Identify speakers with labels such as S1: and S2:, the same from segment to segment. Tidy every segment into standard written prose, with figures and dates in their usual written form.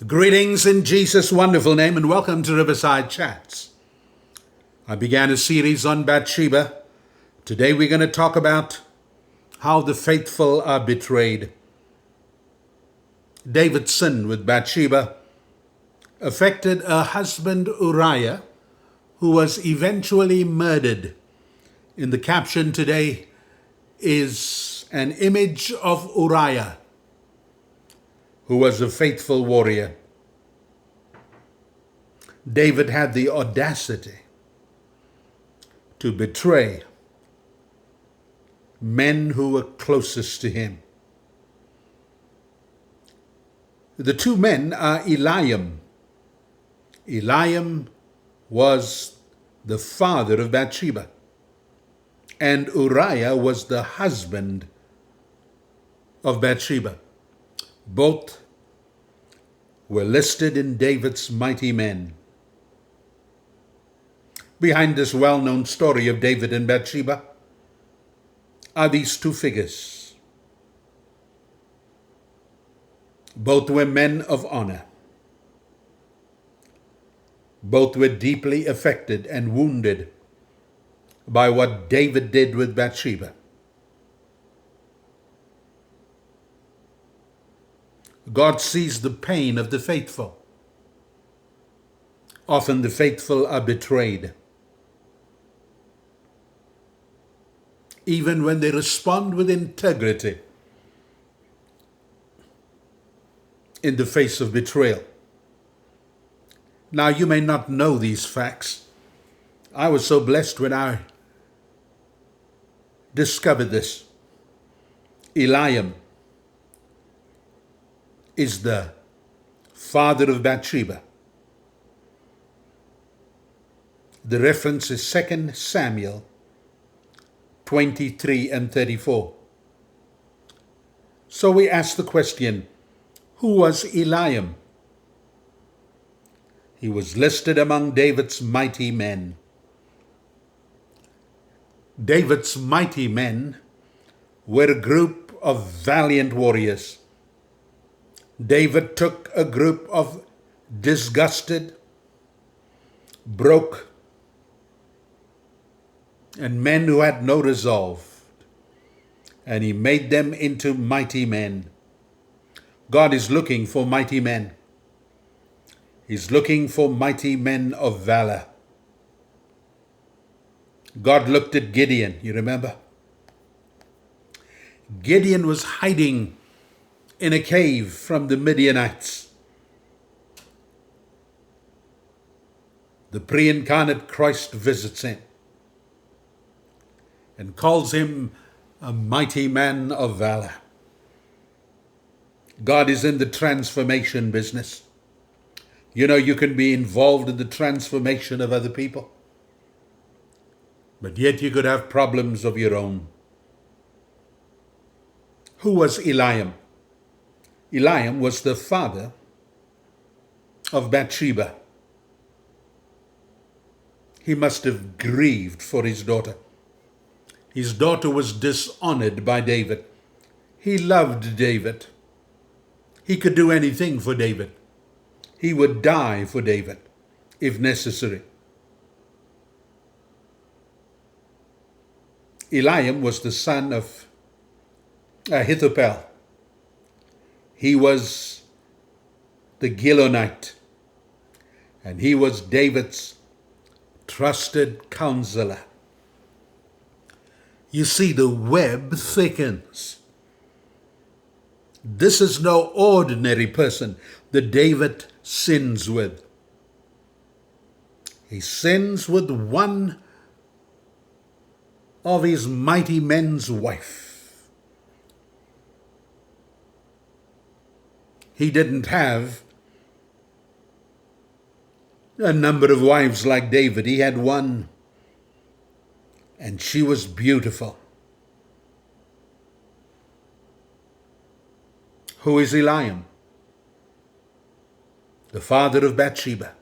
S1: Greetings in Jesus' wonderful name and welcome to Riverside Chats. I began a series on Bathsheba. Today we're going to talk about how the faithful are betrayed. David's sin with Bathsheba affected her husband Uriah, who was eventually murdered. In the caption today is an image of Uriah, who was a faithful warrior. David had the audacity to betray men who were closest to him. The two men are Eliam. Eliam was the father of Bathsheba, and Uriah was the husband of Bathsheba. Both were listed in David's mighty men. Behind this well-known story of David and Bathsheba are these two figures. Both were men of honor. Both were deeply affected and wounded by what David did with Bathsheba. God sees the pain of the faithful. Often the faithful are betrayed. Even when they respond with integrity in the face of betrayal. Now, you may not know these facts. I was so blessed when I discovered this. Eliam is the father of Bathsheba. The reference is 2 Samuel 23 and 34. So we ask the question, who was Eliam? He was listed among David's mighty men. David's mighty men were a group of valiant warriors. David took a group of disgusted, broke, and men who had no resolve, and he made them into mighty men. God is looking for mighty men. He's looking for mighty men of valor. God looked at Gideon, you remember? Gideon was hiding in a cave from the Midianites. The pre-incarnate Christ visits him and calls him a mighty man of valor. God is in the transformation business. You know, you can be involved in the transformation of other people, but yet you could have problems of your own. Who was Eliam? Eliam was the father of Bathsheba. He must have grieved for his daughter. His daughter was dishonored by David. He loved David. He could do anything for David. He would die for David, if necessary. Eliam was the son of Ahithophel. He was the Gilonite, and he was David's trusted counselor. You see, the web thickens. This is no ordinary person that David sins with. He sins with one of his mighty men's wife. He didn't have a number of wives like David. He had one, and she was beautiful. Who is Eliam? The father of Bathsheba,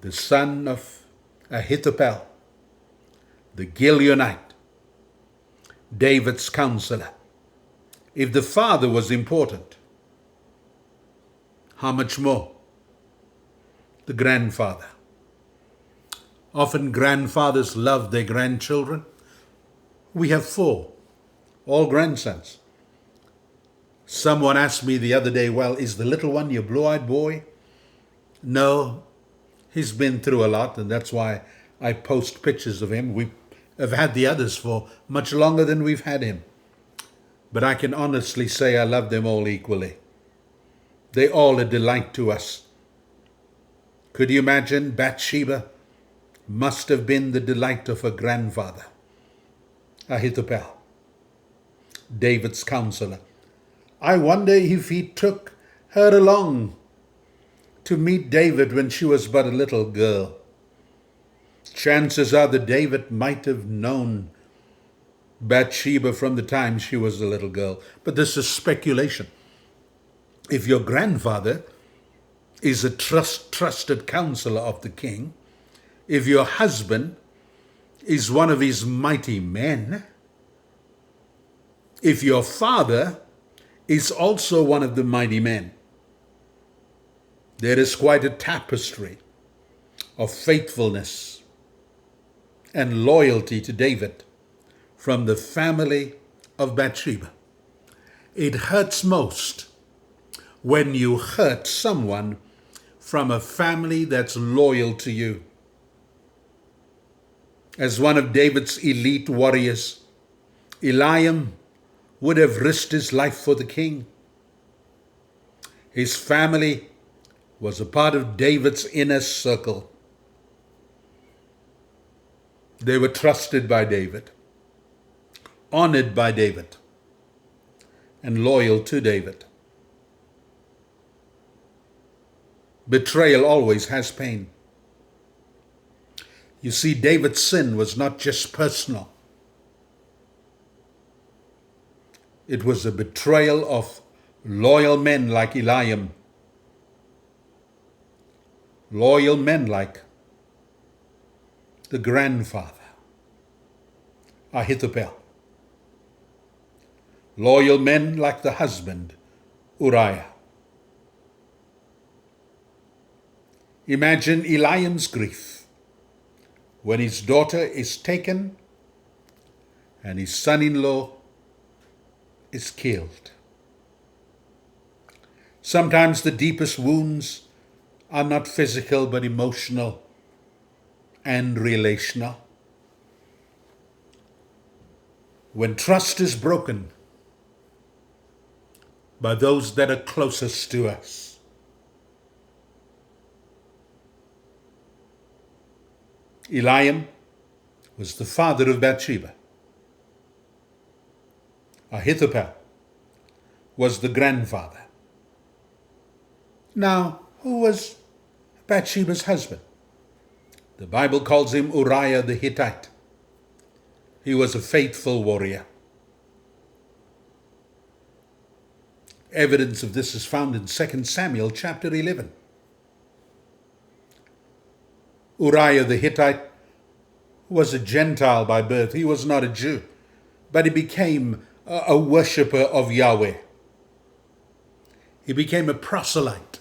S1: the son of Ahithophel, the Gilonite, David's counselor. If the father was important, how much more the grandfather? Often grandfathers love their grandchildren. We have 4, all grandsons. Someone asked me the other day, well, is the little one your blue-eyed boy? No, he's been through a lot, and that's why I post pictures of him. We have had the others for much longer than we've had him. But I can honestly say I love them all equally. They all a delight to us. Could you imagine Bathsheba must have been the delight of her grandfather, Ahithophel, David's counselor. I wonder if he took her along to meet David when she was but a little girl. Chances are that David might have known Bathsheba from the time she was a little girl. But this is speculation. If your grandfather is a trusted counselor of the king, if your husband is one of his mighty men, if your father is also one of the mighty men, there is quite a tapestry of faithfulness and loyalty to David from the family of Bathsheba. It hurts most when you hurt someone from a family that's loyal to you. As one of David's elite warriors, Eliam would have risked his life for the king. His family was a part of David's inner circle. They were trusted by David, honored by David, and loyal to David. Betrayal always has pain. You see, David's sin was not just personal. It was a betrayal of loyal men like Eliam, loyal men like the grandfather, Ahithophel, loyal men like the husband, Uriah. Imagine Eliam's grief when his daughter is taken and his son-in-law is killed. Sometimes the deepest wounds are not physical but emotional and relational. When trust is broken by those that are closest to us. Eliam was the father of Bathsheba. Ahithophel was the grandfather. Now, who was Bathsheba's husband? The Bible calls him Uriah the Hittite. He was a faithful warrior. Evidence of this is found in 2 Samuel chapter 11. Uriah the Hittite was a Gentile by birth. He was not a Jew, but he became a worshipper of Yahweh. He became a proselyte,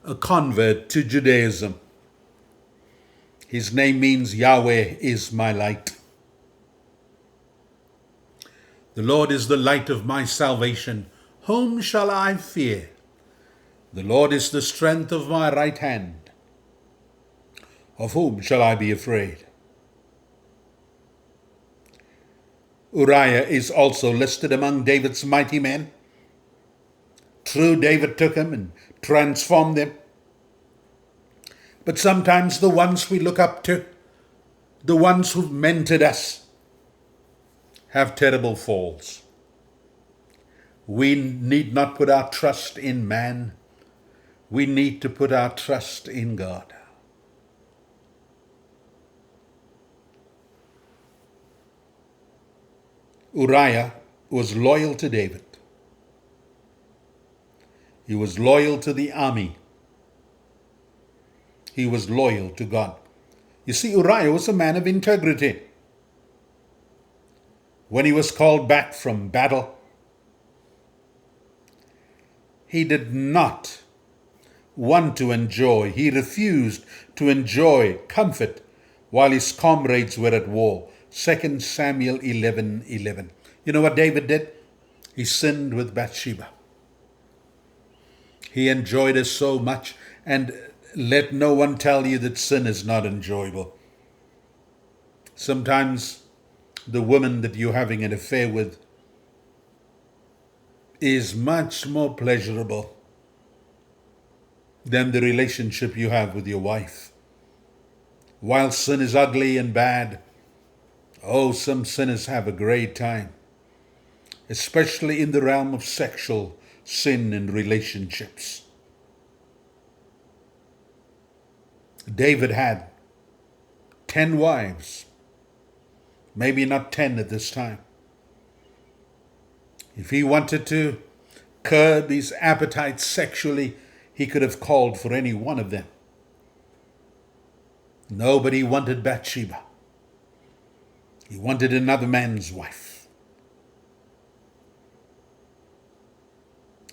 S1: a convert to Judaism. His name means Yahweh is my light. The Lord is the light of my salvation. Whom shall I fear? The Lord is the strength of my right hand. Of whom shall I be afraid? Uriah is also listed among David's mighty men. True, David took him and transformed them. But sometimes the ones we look up to, the ones who've mentored us, have terrible falls. We need not put our trust in man. We need to put our trust in God. Uriah was loyal to David. He was loyal to the army. He was loyal to God. You see, Uriah was a man of integrity. When he was called back from battle, he did not want to enjoy. He refused to enjoy comfort while his comrades were at war. 2 Samuel 11:11. You know what David did? He sinned with Bathsheba. He enjoyed her so much, and let no one tell you that sin is not enjoyable. Sometimes the woman that you're having an affair with is much more pleasurable than the relationship you have with your wife. While sin is ugly and bad, oh, some sinners have a great time, especially in the realm of sexual sin and relationships. David had 10 wives, maybe not 10 at this time. If he wanted to curb his appetite sexually, he could have called for any one of them. Nobody wanted Bathsheba. He wanted another man's wife.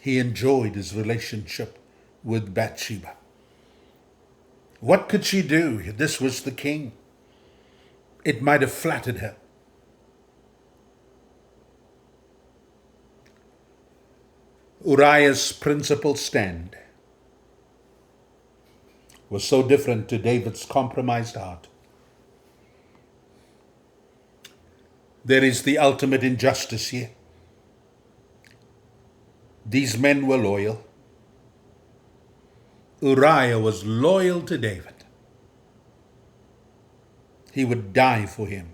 S1: He enjoyed his relationship with Bathsheba. What could she do? This was the king. It might have flattered her. Uriah's principal stand was so different to David's compromised heart. There is the ultimate injustice here. These men were loyal. Uriah was loyal to David. He would die for him.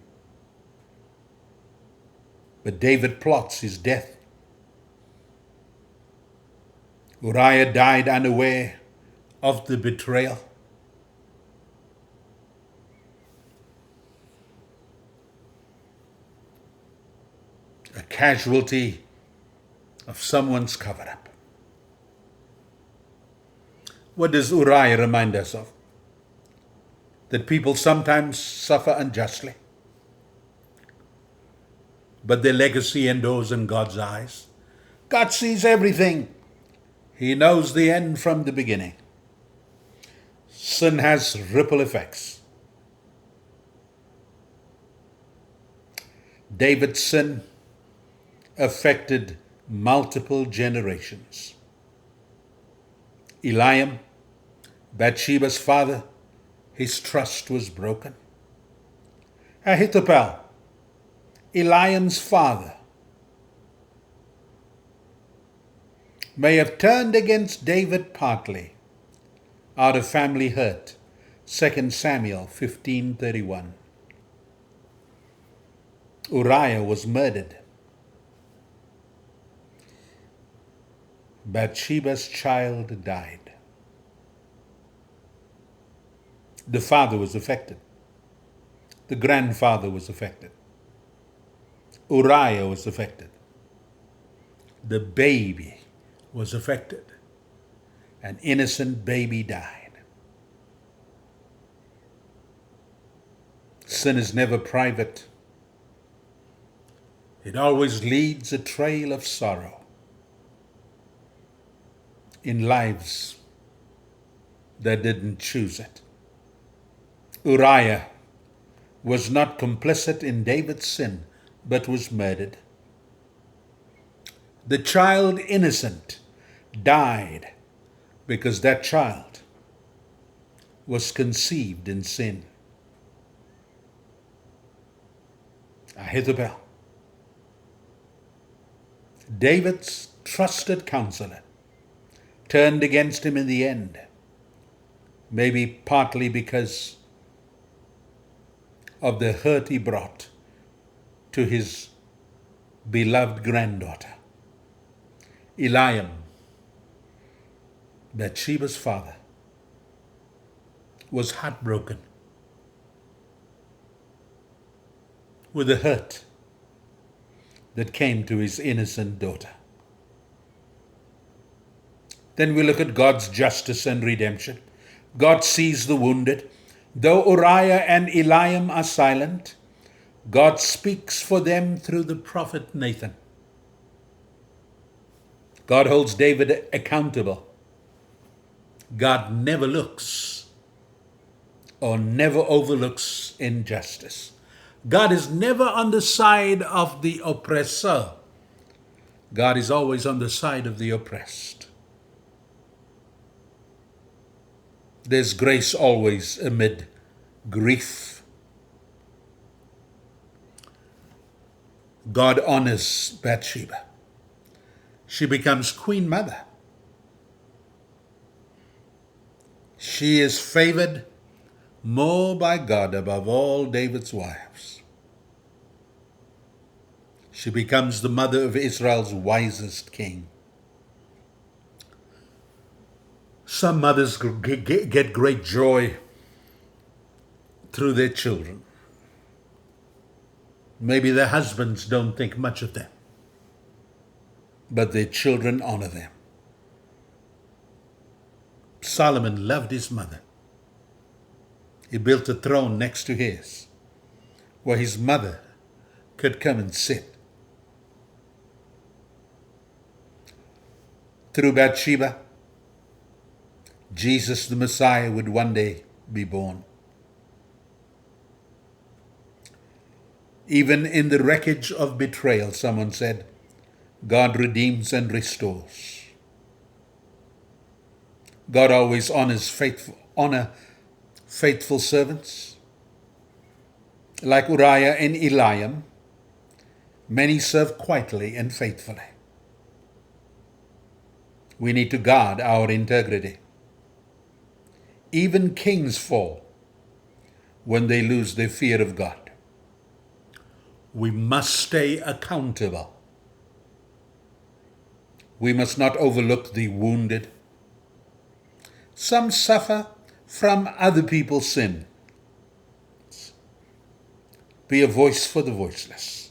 S1: But David plots his death. Uriah died unaware of the betrayal. A casualty of someone's cover-up. What does Uriah remind us of? That people sometimes suffer unjustly, but their legacy endures in God's eyes. God sees everything. He knows the end from the beginning. Sin has ripple effects. David's sin affected multiple generations. Eliam, Bathsheba's father, his trust was broken. Ahithophel, Eliam's father, may have turned against David partly out of family hurt. 2 Samuel 15:31. Uriah was murdered. Bathsheba's child died. The father was affected. The grandfather was affected. Uriah was affected. The baby was affected. An innocent baby died. Sin is never private. It always leads a trail of sorrow in lives that didn't choose it. Uriah was not complicit in David's sin, but was murdered. The child innocent died because that child was conceived in sin. Ahithophel, David's trusted counselor, turned against him in the end, maybe partly because of the hurt he brought to his beloved granddaughter. Eliam, Bathsheba's father, was heartbroken with the hurt that came to his innocent daughter. Then we look at God's justice and redemption. God sees the wounded. Though Uriah and Eliam are silent, God speaks for them through the prophet Nathan. God holds David accountable. God never looks or never overlooks injustice. God is never on the side of the oppressor. God is always on the side of the oppressed. There's grace always amid grief. God honors Bathsheba. She becomes queen mother. She is favored more by God above all David's wives. She becomes the mother of Israel's wisest king. Some mothers get great joy through their children. Maybe their husbands don't think much of them, but their children honor them. Solomon loved his mother. He built a throne next to his, where his mother could come and sit. Through Bathsheba, Jesus the Messiah would one day be born. Even in the wreckage of betrayal, someone said, God redeems and restores. God always honors faithful servants. Like Uriah and Eliam, many serve quietly and faithfully. We need to guard our integrity. Even kings fall when they lose their fear of God. We must stay accountable. We must not overlook the wounded. Some suffer from other people's sin. Be a voice for the voiceless.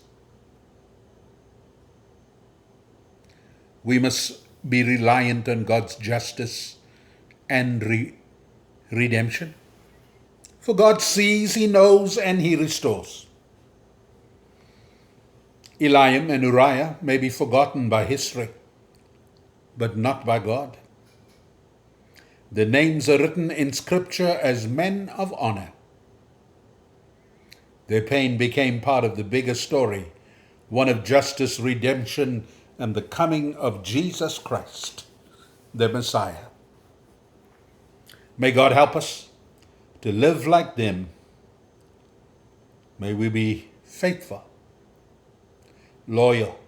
S1: We must be reliant on God's justice and redemption. For God sees, He knows, and He restores. Eliam and Uriah may be forgotten by history, but not by God. Their names are written in Scripture as men of honor. Their pain became part of the bigger story, one of justice, redemption, and the coming of Jesus Christ, the Messiah. May God help us to live like them. May we be faithful, loyal,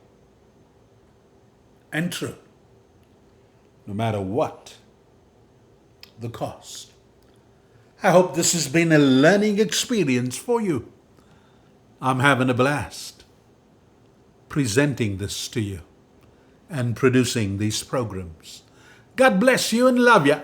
S1: and true, no matter what the cost. I hope this has been a learning experience for you. I'm having a blast presenting this to you and producing these programs. God bless you and love you.